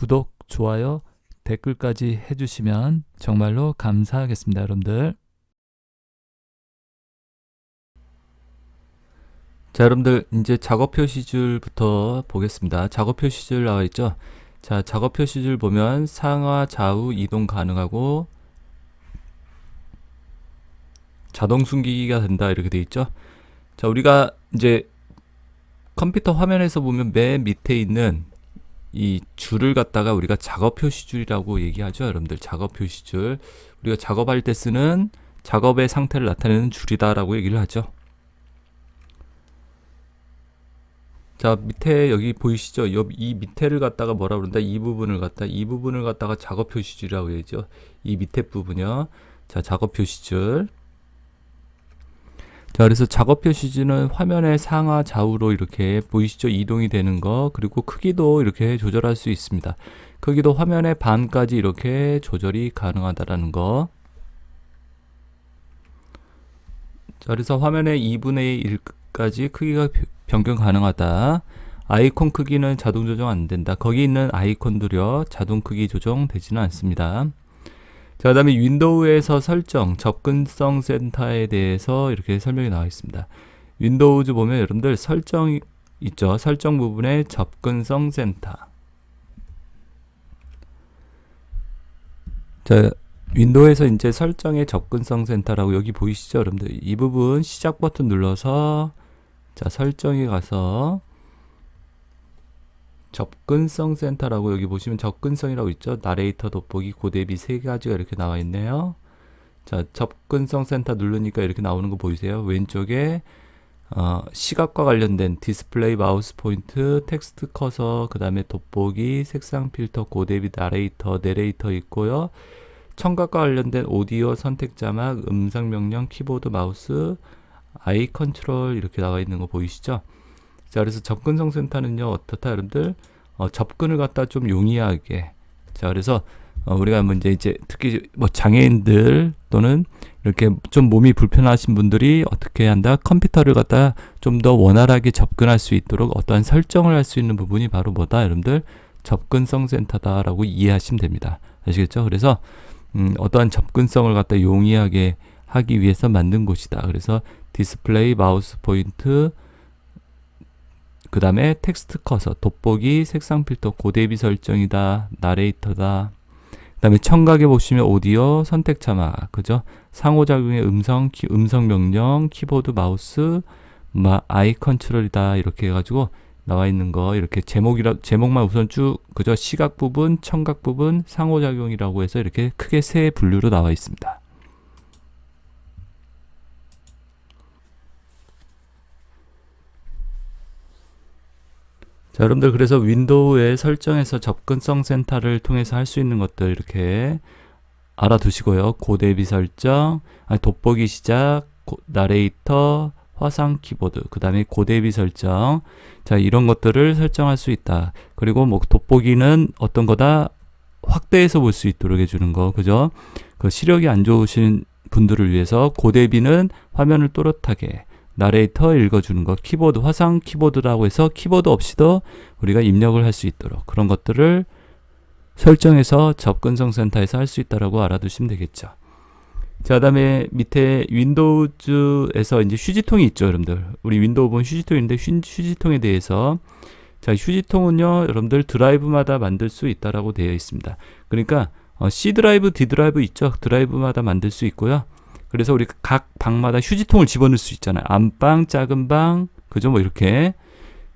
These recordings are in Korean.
구독, 좋아요, 댓글까지 해주시면 정말로 감사하겠습니다, 여러분들. 자, 여러분들 이제 작업 표시줄부터 보겠습니다. 작업 표시줄 나와 있죠? 자, 작업 표시줄 보면 상하 좌우 이동 가능하고 자동 숨기기가 된다 이렇게 돼 있죠? 자, 우리가 이제 컴퓨터 화면에서 보면 맨 밑에 있는 이 줄을 갖다가 우리가 작업 표시줄이라고 얘기하죠, 여러분들. 작업 표시줄, 우리가 작업할 때 쓰는 작업의 상태를 나타내는 줄이다 라고 얘기를 하죠. 자, 밑에 여기 보이시죠? 이 밑에를 갖다가 뭐라 그런다? 이 부분을 갖다가 작업 표시줄이라고 얘기죠. 이 밑에 부분이요. 자, 작업 표시줄. 자, 그래서 작업 표시줄은 화면의 상하 좌우로 이렇게 보이시죠? 이동이 되는 거, 그리고 크기도 이렇게 조절할 수 있습니다. 크기도 화면의 반까지 이렇게 조절이 가능하다라는 거. 자, 그래서 화면의 2분의 1까지 크기가 변경 가능하다. 아이콘 크기는 자동 조정 안 된다. 거기 있는 아이콘들이요, 자동 크기 조정 되지는 않습니다. 자, 그 다음에 윈도우에서 설정, 접근성 센터에 대해서 이렇게 설명이 나와 있습니다. 윈도우즈 보면 여러분들 설정 있죠? 설정 부분에 접근성 센터. 자, 윈도우에서 이제 설정의 접근성 센터라고 여기 보이시죠? 여러분들 이 부분 시작 버튼 눌러서 자, 설정에 가서 접근성 센터라고 여기 보시면 접근성이라고 있죠. 나레이터, 돋보기, 고대비 세 가지가 이렇게 나와 있네요. 자, 접근성 센터 누르니까 이렇게 나오는 거 보이세요? 왼쪽에 시각과 관련된 디스플레이, 마우스 포인트, 텍스트 커서, 그 다음에 돋보기, 색상 필터, 고대비, 나레이터, 내레이터 있고요. 청각과 관련된 오디오, 선택 자막, 음성 명령, 키보드, 마우스, 아이 컨트롤 이렇게 나와 있는 거 보이시죠? 자, 그래서 접근성 센터는요, 어떻다, 여러분들? 접근을 갖다 좀 용이하게. 자, 그래서, 우리가 뭐 이제 특히 뭐 장애인들 또는 이렇게 좀 몸이 불편하신 분들이 어떻게 한다? 컴퓨터를 갖다 좀 더 원활하게 접근할 수 있도록 어떠한 설정을 할 수 있는 부분이 바로 뭐다, 여러분들? 접근성 센터다라고 이해하시면 됩니다. 아시겠죠? 그래서, 어떠한 접근성을 갖다 용이하게 하기 위해서 만든 곳이다. 그래서 디스플레이, 마우스 포인트, 그 다음에 텍스트 커서, 돋보기, 색상 필터, 고대비 설정이다, 나레이터다. 그 다음에 청각에 보시면 오디오, 선택 자막, 그죠? 상호작용의 음성 명령, 키보드, 마우스, 아이 컨트롤이다. 이렇게 해가지고 나와 있는 거, 이렇게 제목만 우선 쭉, 그죠? 시각 부분, 청각 부분, 상호작용이라고 해서 이렇게 크게 세 분류로 나와 있습니다. 자, 여러분들 그래서 윈도우의 설정에서 접근성 센터를 통해서 할 수 있는 것들 이렇게 알아두시고요. 고대비 설정, 돋보기 시작, 나레이터, 화상 키보드, 그 다음에 고대비 설정. 자, 이런 것들을 설정할 수 있다. 그리고 뭐 돋보기는 어떤 거다? 확대해서 볼 수 있도록 해주는 거, 그죠? 그 시력이 안 좋으신 분들을 위해서 고대비는 화면을 또렷하게, 나레이터 읽어주는 거, 키보드, 화상 키보드라고 해서 키보드 없이도 우리가 입력을 할 수 있도록 그런 것들을 설정해서 접근성 센터에서 할 수 있다라고 알아두시면 되겠죠. 자, 그다음에 밑에 윈도우즈에서 이제 휴지통이 있죠, 여러분들. 우리 윈도우 보면 휴지통인데 휴지통에 대해서, 자, 휴지통은요, 여러분들 드라이브마다 만들 수 있다라고 되어 있습니다. 그러니까 C 드라이브, D 드라이브 있죠. 드라이브마다 만들 수 있고요. 그래서 우리 각 방마다 휴지통을 집어넣을 수 있잖아요. 안방, 작은 방, 그죠? 뭐 이렇게.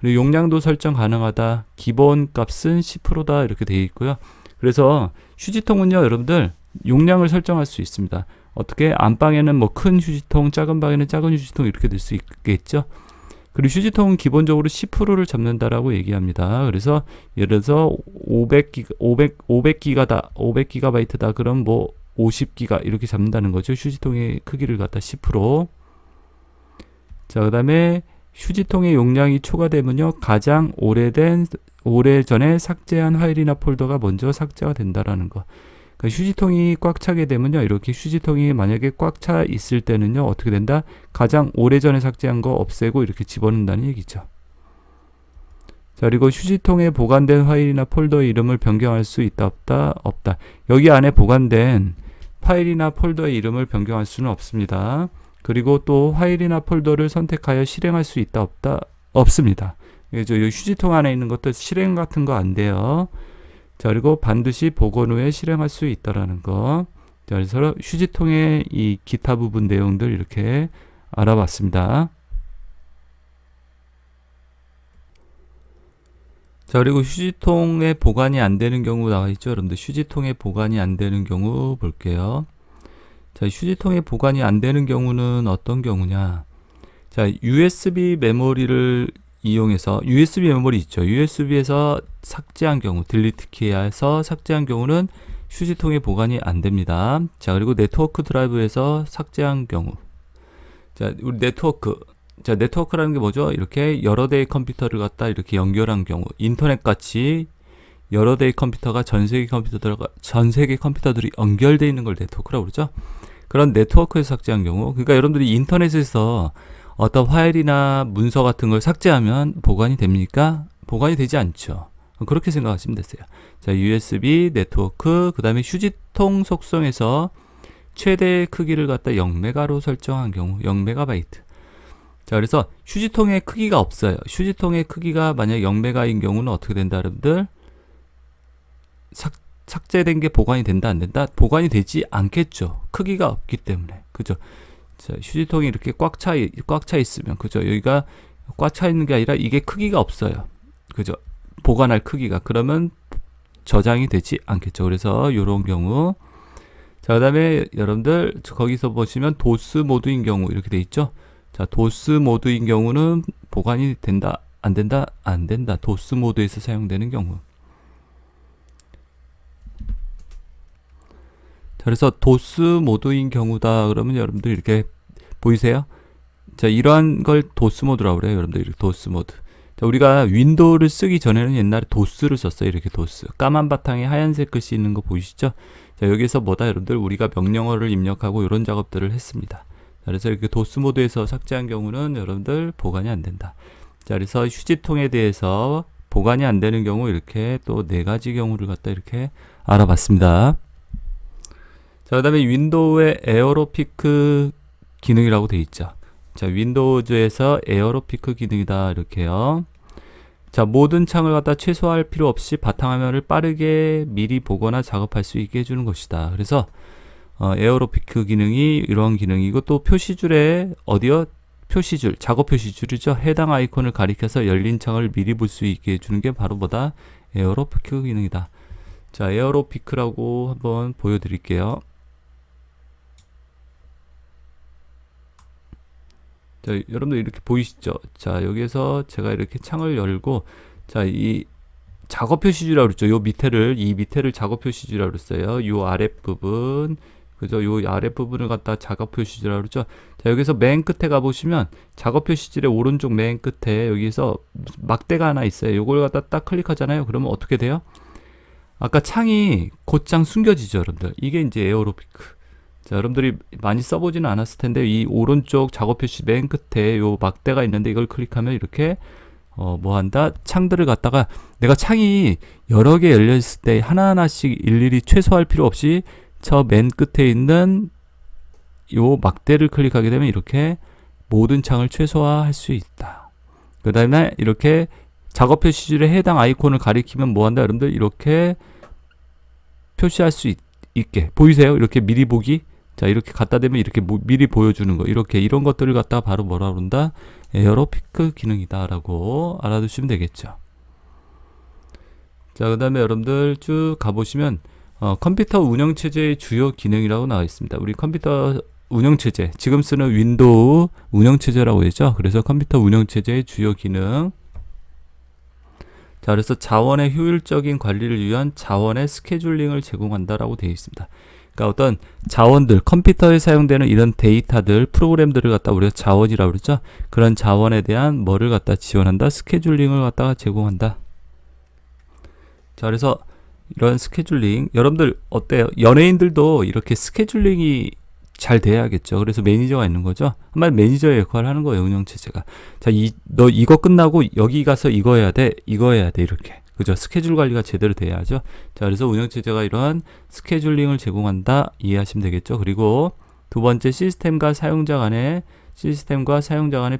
그리고 용량도 설정 가능하다. 기본 값은 10%다. 이렇게 되어 있고요. 그래서 휴지통은요, 여러분들 용량을 설정할 수 있습니다. 어떻게? 안방에는 뭐 큰 휴지통, 작은 방에는 작은 휴지통 이렇게 될 수 있겠죠? 그리고 휴지통은 기본적으로 10%를 잡는다라고 얘기합니다. 그래서 예를 들어서 500기가바이트다. 그럼 뭐 50기가 이렇게 잡는다는 거죠. 휴지통의 크기를 갖다 10%. 자, 그 다음에 휴지통의 용량이 초과되면요, 가장 오래전에 삭제한 파일이나 폴더가 먼저 삭제가 된다라는 거. 그러니까 휴지통이 꽉 차게 되면요, 이렇게 휴지통이 만약에 꽉 차 있을 때는요, 어떻게 된다? 가장 오래전에 삭제한 거 없애고 이렇게 집어넣는다는 얘기죠. 자, 그리고 휴지통에 보관된 파일이나 폴더의 이름을 변경할 수 있다, 없다, 없다. 여기 안에 보관된 파일이나 폴더의 이름을 변경할 수는 없습니다. 그리고 또 파일이나 폴더를 선택하여 실행할 수 있다, 없다, 없습니다. 그래서 이 휴지통 안에 있는 것도 실행 같은 거 안 돼요. 자, 그리고 반드시 복원 후에 실행할 수 있다라는 거. 자, 그래서 휴지통의 이 기타 부분 내용들 이렇게 알아봤습니다. 자, 그리고 휴지통에 보관이 안 되는 경우 나와 있죠. 여러분들 휴지통에 보관이 안 되는 경우 볼게요. 자, 휴지통에 보관이 안 되는 경우는 어떤 경우냐? 자, USB 메모리를 이용해서 USB 메모리 있죠. USB에서 삭제한 경우, 딜리트 키에서 삭제한 경우는 휴지통에 보관이 안 됩니다. 자, 그리고 네트워크 드라이브에서 삭제한 경우. 자, 우리 네트워크. 자, 네트워크라는 게 뭐죠? 이렇게 여러 대의 컴퓨터를 갖다 이렇게 연결한 경우, 인터넷 같이 여러 대의 컴퓨터가 전 세계 컴퓨터들이 연결되어 있는 걸 네트워크라고 그러죠. 그런 네트워크에서 삭제한 경우, 그러니까 여러분들이 인터넷에서 어떤 파일이나 문서 같은 걸 삭제하면 보관이 됩니까? 보관이 되지 않죠. 그렇게 생각하시면 되세요. 자, USB, 네트워크, 그 다음에 휴지통 속성에서 최대 크기를 갖다 0메가로 설정한 경우, 0메가바이트. 자, 그래서 휴지통의 크기가 없어요. 휴지통의 크기가 만약 0메가인 경우는 어떻게 된다, 여러분들? 삭제된 게 보관이 된다, 안 된다? 보관이 되지 않겠죠. 크기가 없기 때문에. 그죠? 자, 휴지통이 이렇게 꽉 차 있으면, 그죠? 여기가 꽉 차 있는 게 아니라 이게 크기가 없어요. 그죠? 보관할 크기가. 그러면 저장이 되지 않겠죠. 그래서 이런 경우. 자, 그 다음에 여러분들 거기서 보시면 도스 모드인 경우 이렇게 돼 있죠. 자, 도스 모드인 경우는 보관이 된다, 안 된다, 안 된다. 도스 모드에서 사용되는 경우. 자, 그래서 도스 모드인 경우다 그러면 여러분들 이렇게 보이세요? 자, 이러한 걸 도스 모드라고 그래요. 여러분들 이렇게 도스 모드. 자, 우리가 윈도우를 쓰기 전에는 옛날에 도스를 썼어요. 이렇게 도스. 까만 바탕에 하얀색 글씨 있는 거 보이시죠? 자, 여기서 뭐다 여러분들 우리가 명령어를 입력하고 이런 작업들을 했습니다. 자, 그래서 이렇게 도스 모드에서 삭제한 경우는 여러분들 보관이 안 된다. 자, 그래서 휴지통에 대해서 보관이 안 되는 경우 이렇게 또 4가지 경우를 갖다 이렇게 알아봤습니다. 자, 그 다음에 윈도우의 에어로피크 기능이라고 되어 있죠. 자, 윈도우즈에서 에어로피크 기능이다 이렇게요. 자, 모든 창을 갖다 최소화할 필요 없이 바탕화면을 빠르게 미리 보거나 작업할 수 있게 해주는 것이다. 그래서 에어로피크 기능이 이런 기능이고, 또 표시줄에 어디요? 표시줄, 작업 표시줄이죠. 해당 아이콘을 가리켜서 열린 창을 미리 볼 수 있게 해주는 게 바로 뭐다? 에어로피크 기능이다. 자, 에어로피크라고 한번 보여드릴게요. 자, 여러분들 이렇게 보이시죠? 자, 여기에서 제가 이렇게 창을 열고, 자, 이 작업 표시줄이라고 그랬죠. 이 밑에를 작업 표시줄이라고 그랬어요. 요 아랫부분, 그죠? 요 아랫부분을 갖다 작업 표시줄이라고 그랬죠. 자, 여기서 맨 끝에 가보시면, 작업 표시줄의 오른쪽 맨 끝에 여기서 막대가 하나 있어요. 요걸 갖다 딱 클릭하잖아요. 그러면 어떻게 돼요? 아까 창이 곧장 숨겨지죠, 여러분들. 이게 이제 에어로피크. 자, 여러분들이 많이 써보지는 않았을 텐데, 이 오른쪽 작업 표시 맨 끝에 요 막대가 있는데, 이걸 클릭하면 이렇게 뭐 한다? 창들을 갖다가 내가 창이 여러 개 열려 있을 때 하나하나씩 일일이 최소화할 필요 없이 저 맨 끝에 있는 요 막대를 클릭하게 되면 이렇게 모든 창을 최소화할 수 있다. 그 다음에 이렇게 작업 표시줄에 해당 아이콘을 가리키면 뭐 한다? 여러분들 이렇게 표시할 수 있게 보이세요? 이렇게 미리 보기. 자, 이렇게 갖다 대면 이렇게 미리 보여주는 거. 이렇게 이런 것들을 갖다가 바로 뭐라 그런다? 에어로피크 기능이다 라고 알아두시면 되겠죠. 자, 그 다음에 여러분들 쭉 가보시면 컴퓨터 운영체제의 주요 기능이라고 나와 있습니다. 우리 컴퓨터 운영체제, 지금 쓰는 윈도우 운영체제라고 했죠. 그래서 컴퓨터 운영체제의 주요 기능. 자, 그래서 자원의 효율적인 관리를 위한 자원의 스케줄링을 제공한다라고 되어 있습니다. 그러니까 어떤 자원들, 컴퓨터에 사용되는 이런 데이터들, 프로그램들을 갖다 우리가 자원이라고 그러죠. 그런 자원에 대한 뭐를 갖다 지원한다? 스케줄링을 갖다가 제공한다. 자, 그래서 이런 스케줄링, 여러분들 어때요? 연예인들도 이렇게 스케줄링이 잘 돼야겠죠. 그래서 매니저가 있는 거죠. 한마디로 매니저의 역할을 하는 거예요, 운영체제가. 자, 너 이거 끝나고 여기 가서 이거 해야 돼, 이거 해야 돼, 이렇게. 그죠? 스케줄 관리가 제대로 돼야죠. 자, 그래서 운영체제가 이러한 스케줄링을 제공한다, 이해하시면 되겠죠. 그리고 두 번째, 시스템과 사용자 간의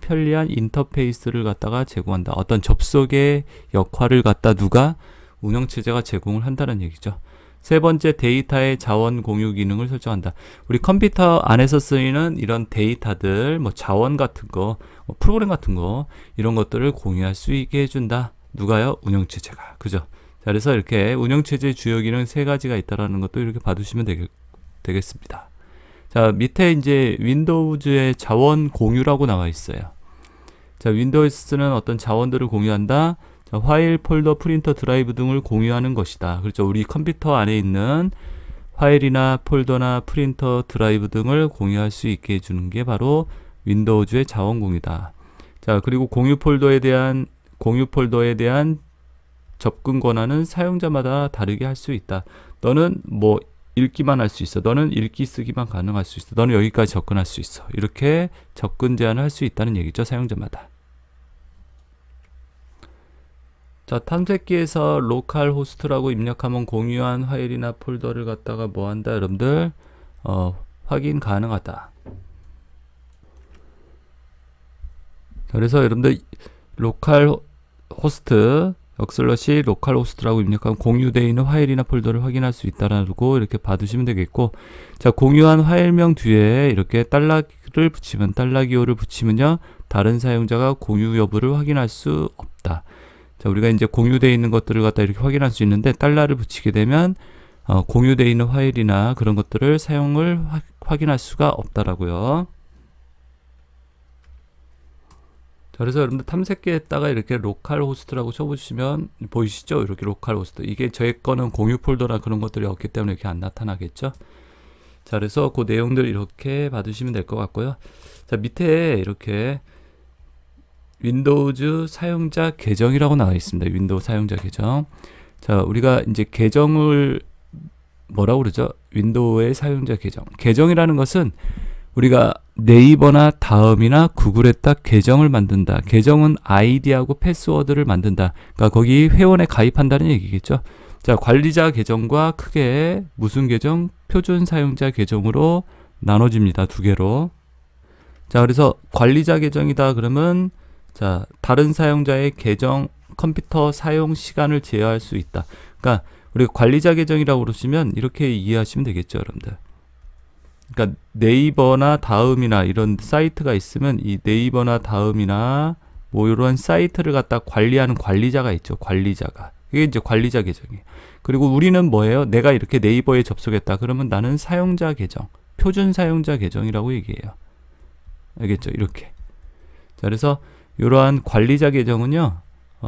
편리한 인터페이스를 갖다가 제공한다. 어떤 접속의 역할을 갖다 누가 운영체제가 제공을 한다는 얘기죠. 세 번째, 데이터의 자원 공유 기능을 설정한다. 우리 컴퓨터 안에서 쓰이는 이런 데이터들, 뭐 자원 같은 거, 뭐 프로그램 같은 거, 이런 것들을 공유할 수 있게 해준다. 누가요? 운영체제가. 그죠? 자, 그래서 이렇게 운영체제의 주요 기능 세 가지가 있다라는 것도 이렇게 봐두시면 되겠습니다. 자, 밑에 이제 윈도우즈의 자원 공유라고 나와 있어요. 자, 윈도우즈는 어떤 자원들을 공유한다. 자, 파일, 폴더, 프린터, 드라이브 등을 공유하는 것이다. 그렇죠. 우리 컴퓨터 안에 있는 파일이나 폴더나 프린터, 드라이브 등을 공유할 수 있게 해주는 게 바로 윈도우즈의 자원 공유다. 자, 그리고 공유 폴더에 대한 접근 권한은 사용자마다 다르게 할 수 있다. 너는 뭐 읽기만 할 수 있어. 너는 읽기 쓰기만 가능할 수 있어. 너는 여기까지 접근할 수 있어. 이렇게 접근 제한을 할 수 있다는 얘기죠. 사용자마다. 자, 탐색기에서 로컬 호스트라고 입력하면 공유한 파일이나 폴더를 갖다가 뭐 한다, 여러분들? 확인 가능하다. 자, 그래서 여러분들 로컬 호스트 역슬러시 로컬 호스트라고 입력하면 공유되어 있는 파일이나 폴더를 확인할 수 있다라고 이렇게 봐두시면 되겠고, 자, 공유한 파일명 뒤에 이렇게 달러를 붙이면, 달러기호를 붙이면요, 다른 사용자가 공유 여부를 확인할 수 없다. 자, 우리가 이제 공유되어 있는 것들을 갖다 이렇게 확인할 수 있는데, 달러를 붙이게 되면 공유되어 있는 파일이나 그런 것들을 확인할 수가 없다라고요. 자, 그래서 여러분들 탐색기에다가 이렇게 로컬 호스트라고 쳐보시면 보이시죠? 이렇게 로컬 호스트. 이게 저희 거는 공유 폴더나 그런 것들이 없기 때문에 이렇게 안 나타나겠죠? 자, 그래서 그 내용들 이렇게 봐두시면 될 것 같고요. 자, 밑에 이렇게 윈도우즈 사용자 계정이라고 나와 있습니다. 윈도우 사용자 계정. 자, 우리가 이제 계정을 뭐라고 그러죠? 윈도우의 사용자 계정. 계정이라는 것은 우리가 네이버나 다음이나 구글에다 계정을 만든다. 계정은 아이디하고 패스워드를 만든다. 그러니까 거기 회원에 가입한다는 얘기겠죠. 자, 관리자 계정과 크게 무슨 계정? 표준 사용자 계정으로 나눠집니다. 두 개로. 자, 그래서 관리자 계정이다 그러면, 자, 다른 사용자의 계정 컴퓨터 사용 시간을 제어할 수 있다. 그러니까 우리가 관리자 계정이라고 그러시면 이렇게 이해하시면 되겠죠, 여러분들. 그러니까 네이버나 다음이나 이런 사이트가 있으면 이 네이버나 다음이나 뭐 이런 사이트를 갖다 관리하는 관리자가 있죠. 관리자가. 이게 이제 관리자 계정이에요. 그리고 우리는 뭐예요? 내가 이렇게 네이버에 접속했다. 그러면 나는 사용자 계정, 표준 사용자 계정이라고 얘기해요. 알겠죠? 이렇게. 자, 그래서 이러한 관리자 계정은요,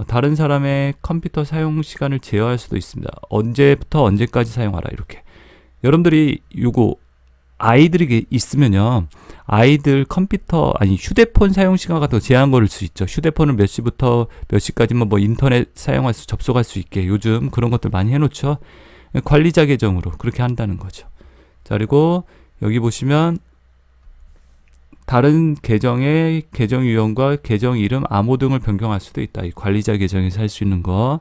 다른 사람의 컴퓨터 사용 시간을 제어할 수도 있습니다. 언제부터 언제까지 사용하라. 이렇게. 여러분들이 요거 아이들이 있으면요, 아이들 컴퓨터 휴대폰 사용 시간 같은 거 제한 걸을 수 있죠. 휴대폰을 몇 시부터 몇 시까지만 뭐 인터넷 접속할 수 있게 요즘 그런 것들 많이 해놓죠. 관리자 계정으로 그렇게 한다는 거죠. 자, 그리고 여기 보시면 다른 계정의 계정 유형과 계정 이름, 암호 등을 변경할 수도 있다. 이 관리자 계정에서 할 수 있는 거.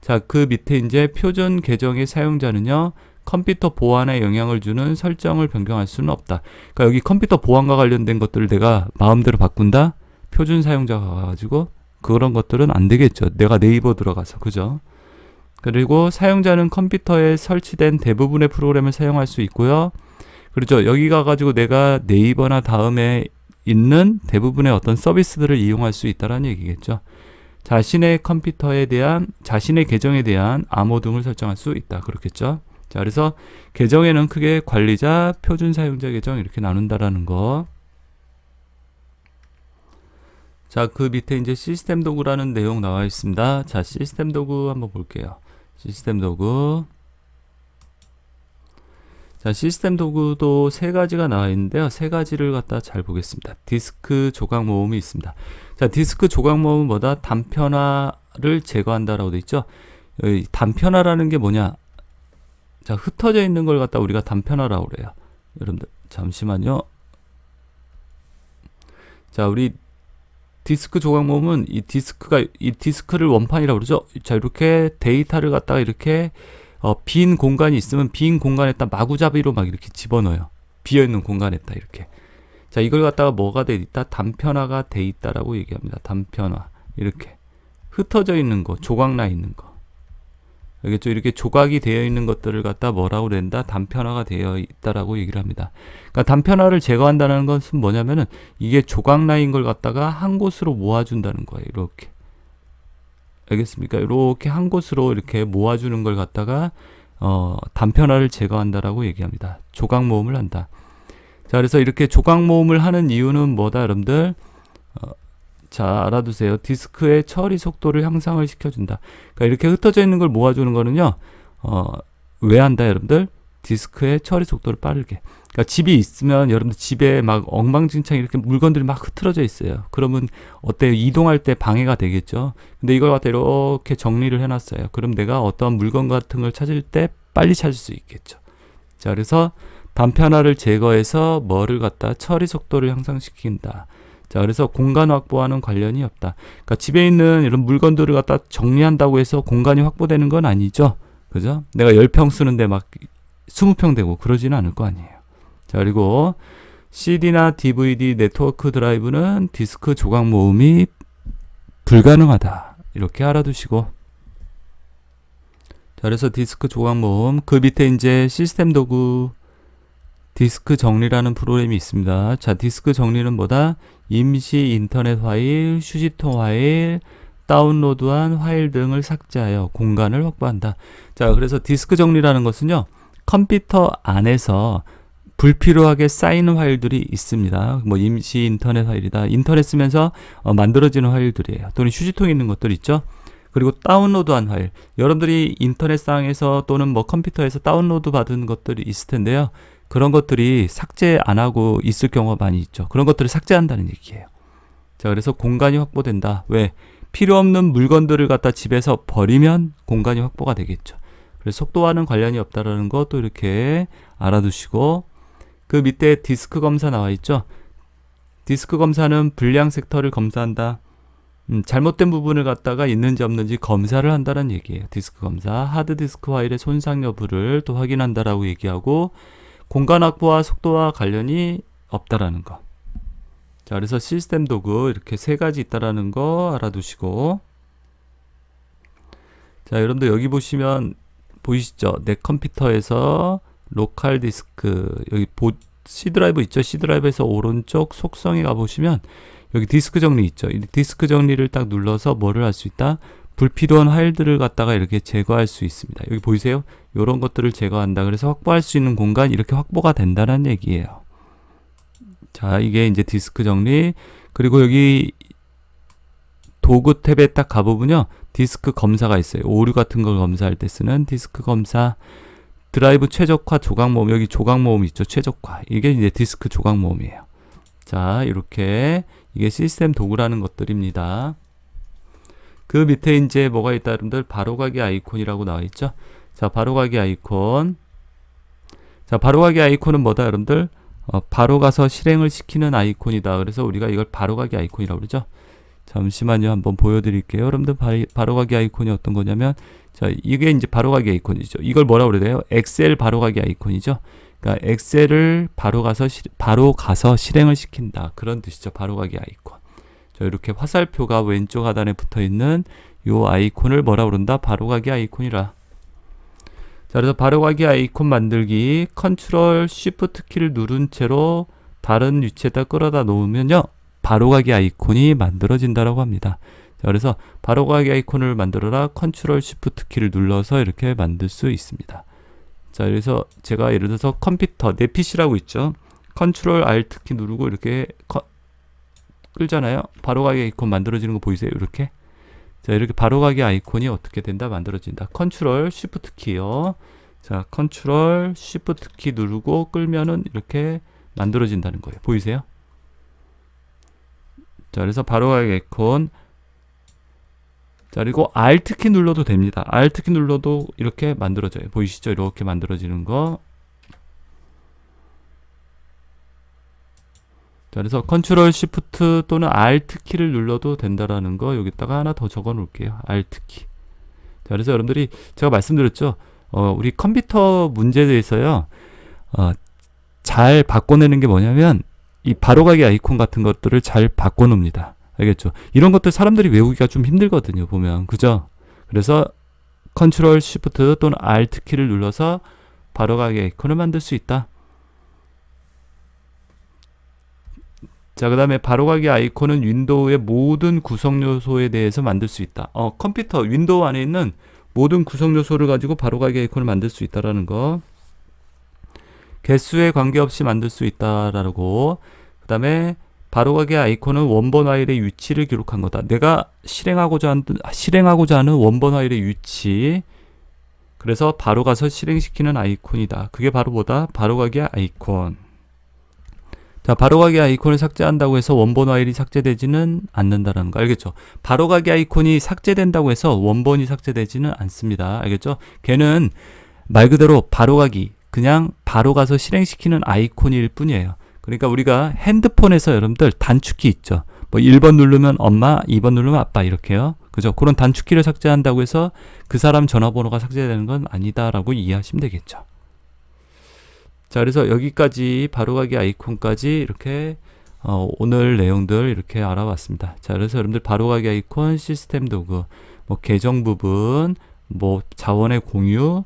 자, 그 밑에 이제 표준 계정의 사용자는요, 컴퓨터 보안에 영향을 주는 설정을 변경할 수는 없다. 그러니까 여기 컴퓨터 보안과 관련된 것들을 내가 마음대로 바꾼다? 표준 사용자가 가가지고 그런 것들은 안 되겠죠. 내가 네이버 들어가서. 그죠? 그리고 사용자는 컴퓨터에 설치된 대부분의 프로그램을 사용할 수 있고요. 그렇죠. 여기 가가지고 내가 네이버나 다음에 있는 대부분의 어떤 서비스들을 이용할 수 있다는 얘기겠죠. 자신의 컴퓨터에 대한, 자신의 계정에 대한 암호 등을 설정할 수 있다. 그렇겠죠. 자, 그래서 계정에는 크게 관리자, 표준 사용자 계정 이렇게 나눈다라는 거. 자, 그 밑에 이제 시스템 도구라는 내용 나와 있습니다. 자, 시스템 도구 한번 볼게요. 시스템 도구. 자, 시스템 도구도 세 가지가 나와 있는데요. 세 가지를 갖다 잘 보겠습니다. 디스크 조각 모음이 있습니다. 자, 디스크 조각 모음은 뭐다? 단편화를 제거한다라고 돼 있죠. 여기 단편화라는 게 뭐냐? 자, 흩어져 있는 걸 갖다 우리가 단편화라고 그래요. 여러분들. 잠시만요. 자, 우리 디스크 조각 모음은 이 디스크를 원판이라고 그러죠. 자, 이렇게 데이터를 갖다가 이렇게 빈 공간이 있으면 빈 공간에다 마구잡이로 막 이렇게 집어넣어요. 비어있는 공간에다 이렇게. 자, 이걸 갖다가 뭐가 돼 있다? 단편화가 돼 있다라고 얘기합니다. 단편화. 이렇게 흩어져 있는 거, 조각 나 있는 거. 알겠죠? 이렇게 조각이 되어 있는 것들을 갖다 뭐라고 그런다? 단편화가 되어 있다라고 얘기를 합니다. 그러니까 단편화를 제거한다는 것은 뭐냐면은 이게 조각 나인 걸 갖다가 한 곳으로 모아준다는 거예요. 이렇게. 알겠습니까? 이렇게 한 곳으로 이렇게 모아주는 걸 갖다가 단편화를 제거한다라고 얘기합니다. 조각 모음을 한다. 자, 그래서 이렇게 조각 모음을 하는 이유는 뭐다, 여러분들? 자, 알아두세요. 디스크의 처리 속도를 향상을 시켜준다. 그러니까 이렇게 흩어져 있는 걸 모아주는 거는요, 왜 한다, 여러분들? 디스크의 처리 속도를 빠르게. 그러니까 집이 있으면 여러분들 집에 막 엉망진창 이렇게 물건들이 막 흐트러져 있어요. 그러면 어때요? 이동할 때 방해가 되겠죠. 근데 이걸 갖다 이렇게 정리를 해놨어요. 그럼 내가 어떤 물건 같은 걸 찾을 때 빨리 찾을 수 있겠죠. 자, 그래서 단편화를 제거해서 뭐를 갖다 처리 속도를 향상시킨다. 자, 그래서 공간 확보와는 관련이 없다. 그러니까 집에 있는 이런 물건들을 갖다 정리한다고 해서 공간이 확보되는 건 아니죠. 그죠? 내가 10평 쓰는데 막 20평 되고 그러지는 않을 거 아니에요. 자, 그리고 CD나 DVD 네트워크 드라이브는 디스크 조각 모음이 불가능하다. 이렇게 알아두시고. 자, 그래서 디스크 조각 모음, 그 밑에 이제 시스템 도구 디스크 정리라는 프로그램이 있습니다. 자, 디스크 정리는 뭐다? 임시 인터넷 파일, 휴지통 파일, 다운로드한 파일 등을 삭제하여 공간을 확보한다. 자, 그래서 디스크 정리라는 것은요, 컴퓨터 안에서 불필요하게 쌓이는 파일들이 있습니다. 뭐 임시 인터넷 파일이다. 인터넷 쓰면서 만들어지는 파일들이에요. 또는 휴지통에 있는 것들 있죠. 그리고 다운로드한 파일. 여러분들이 인터넷상에서 또는 뭐 컴퓨터에서 다운로드 받은 것들이 있을 텐데요. 그런 것들이 삭제 안 하고 있을 경우가 많이 있죠. 그런 것들을 삭제한다는 얘기예요. 자, 그래서 공간이 확보된다. 왜? 필요 없는 물건들을 갖다 집에서 버리면 공간이 확보가 되겠죠. 그래서 속도와는 관련이 없다라는 것도 이렇게 알아두시고, 그 밑에 디스크 검사 나와 있죠. 디스크 검사는 불량 섹터를 검사한다. 잘못된 부분을 갖다가 있는지 없는지 검사를 한다는 얘기예요. 디스크 검사. 하드디스크 파일의 손상 여부를 또 확인한다라고 얘기하고, 공간 확보와 속도와 관련이 없다라는 거. 자, 그래서 시스템 도구 이렇게 세 가지 있다라는 거 알아두시고. 자, 여러분들 여기 보시면 보이시죠? 내 컴퓨터에서 로컬 디스크, 여기 C 드라이브 있죠? C 드라이브에서 오른쪽 속성에 가보시면 여기 디스크 정리 있죠? 이 디스크 정리를 딱 눌러서 뭐를 할 수 있다? 불필요한 파일들을 갖다가 이렇게 제거할 수 있습니다. 여기 보이세요? 이런 것들을 제거한다. 그래서 확보할 수 있는 공간 이렇게 확보가 된다는 얘기예요. 자, 이게 이제 디스크 정리. 그리고 여기 도구 탭에 딱 가보면요, 디스크 검사가 있어요. 오류 같은 걸 검사할 때 쓰는 디스크 검사. 드라이브 최적화 조각 모음, 여기 조각 모음 있죠? 최적화. 이게 이제 디스크 조각 모음이에요. 자, 이렇게 이게 시스템 도구라는 것들입니다. 그 밑에 이제 뭐가 있다, 여러분들? 바로가기 아이콘이라고 나와 있죠? 자, 바로가기 아이콘. 자, 바로가기 아이콘은 뭐다, 여러분들? 바로 가서 실행을 시키는 아이콘이다. 그래서 우리가 이걸 바로가기 아이콘이라고 그러죠? 잠시만요. 한번 보여드릴게요. 여러분들, 바로가기 아이콘이 어떤 거냐면, 자, 이게 이제 바로가기 아이콘이죠. 이걸 뭐라고 그래야 돼요? 엑셀 바로가기 아이콘이죠? 그러니까 엑셀을 바로 가서 실행을 시킨다. 그런 뜻이죠. 바로가기 아이콘. 자, 이렇게 화살표가 왼쪽 하단에 붙어 있는 요 아이콘을 뭐라 그런다? 바로가기 아이콘이라. 자, 그래서 바로가기 아이콘 만들기, 컨트롤 쉬프트 키를 누른 채로 다른 위치에다 끌어다 놓으면요, 바로가기 아이콘이 만들어진다라고 합니다. 자, 그래서 바로가기 아이콘을 만들어라, 컨트롤 쉬프트 키를 눌러서 이렇게 만들 수 있습니다. 자, 그래서 제가 예를 들어서 컴퓨터, 내 PC라고 있죠. 컨트롤 알트 키 누르고 이렇게 끌잖아요. 바로가기 아이콘 만들어지는 거 보이세요? 이렇게. 자, 이렇게 바로가기 아이콘이 어떻게 된다? 만들어진다. 컨트롤 쉬프트 키요. 자, 컨트롤 쉬프트 키 누르고 끌면은 이렇게 만들어진다는 거예요. 보이세요? 자, 그래서 바로가기 아이콘. 자, 그리고 Alt 키 눌러도 됩니다. Alt 키 눌러도 이렇게 만들어져요. 보이시죠? 이렇게 만들어지는 거. 자, 그래서 컨트롤 시프트 또는 알트 키를 눌러도 된다라는 거 여기다가 하나 더 적어 놓을게요. 알트 키. 자, 그래서 여러분들이 제가 말씀드렸죠. 우리 컴퓨터 문제에 대해서요. 잘 바꿔내는 게 뭐냐면 이 바로가기 아이콘 같은 것들을 잘 바꿔놓습니다. 알겠죠? 이런 것들 사람들이 외우기가 좀 힘들거든요. 보면 그죠? 그래서 컨트롤 시프트 또는 알트 키를 눌러서 바로가기 아이콘을 만들 수 있다. 자, 그 다음에 바로가기 아이콘은 윈도우의 모든 구성 요소에 대해서 만들 수 있다. 컴퓨터 윈도우 안에 있는 모든 구성 요소를 가지고 바로가기 아이콘을 만들 수 있다라는 거. 개수에 관계없이 만들 수 있다라고. 그 다음에 바로가기 아이콘은 원본 파일의 위치를 기록한 거다. 내가 실행하고자 하는 원본 파일의 위치. 그래서 바로 가서 실행시키는 아이콘이다. 그게 바로 뭐다? 바로가기 아이콘. 자, 바로가기 아이콘을 삭제한다고 해서 원본 파일이 삭제되지는 않는다는 거 알겠죠? 바로가기 아이콘이 삭제된다고 해서 원본이 삭제되지는 않습니다. 알겠죠? 걔는 말 그대로 바로가기, 그냥 바로 가서 실행시키는 아이콘일 뿐이에요. 그러니까 우리가 핸드폰에서 여러분들 단축키 있죠. 뭐 1번 누르면 엄마, 2번 누르면 아빠 이렇게요. 그죠? 그런 단축키를 삭제한다고 해서 그 사람 전화번호가 삭제되는 건 아니다라고 이해하시면 되겠죠. 자, 그래서 여기까지 바로가기 아이콘까지 이렇게 오늘 내용들 이렇게 알아봤습니다. 자, 그래서 여러분들 바로가기 아이콘, 시스템 도구, 뭐 계정 부분, 뭐 자원의 공유,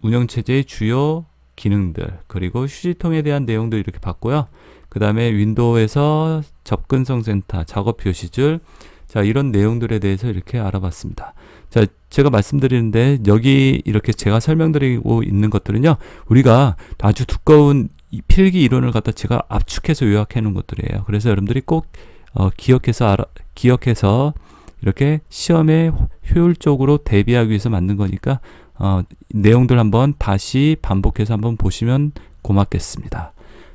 운영체제의 주요 기능들, 그리고 휴지통에 대한 내용들 이렇게 봤고요. 그 다음에 윈도우에서 접근성 센터, 작업 표시줄, 자, 이런 내용들에 대해서 이렇게 알아봤습니다. 자, 제가 말씀드리는데 여기 이렇게 제가 설명드리고 있는 것들은요, 우리가 아주 두꺼운 필기 이론을 갖다 제가 압축해서 요약해 놓은 것들이에요. 그래서 여러분들이 꼭 기억해서 이렇게 시험에 효율적으로 대비하기 위해서 만든 거니까 내용들 한번 다시 반복해서 한번 보시면 고맙겠습니다.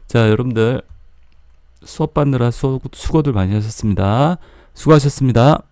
자, 여러분들 수업 받느라 수고들 많이 하셨습니다. 수고하셨습니다.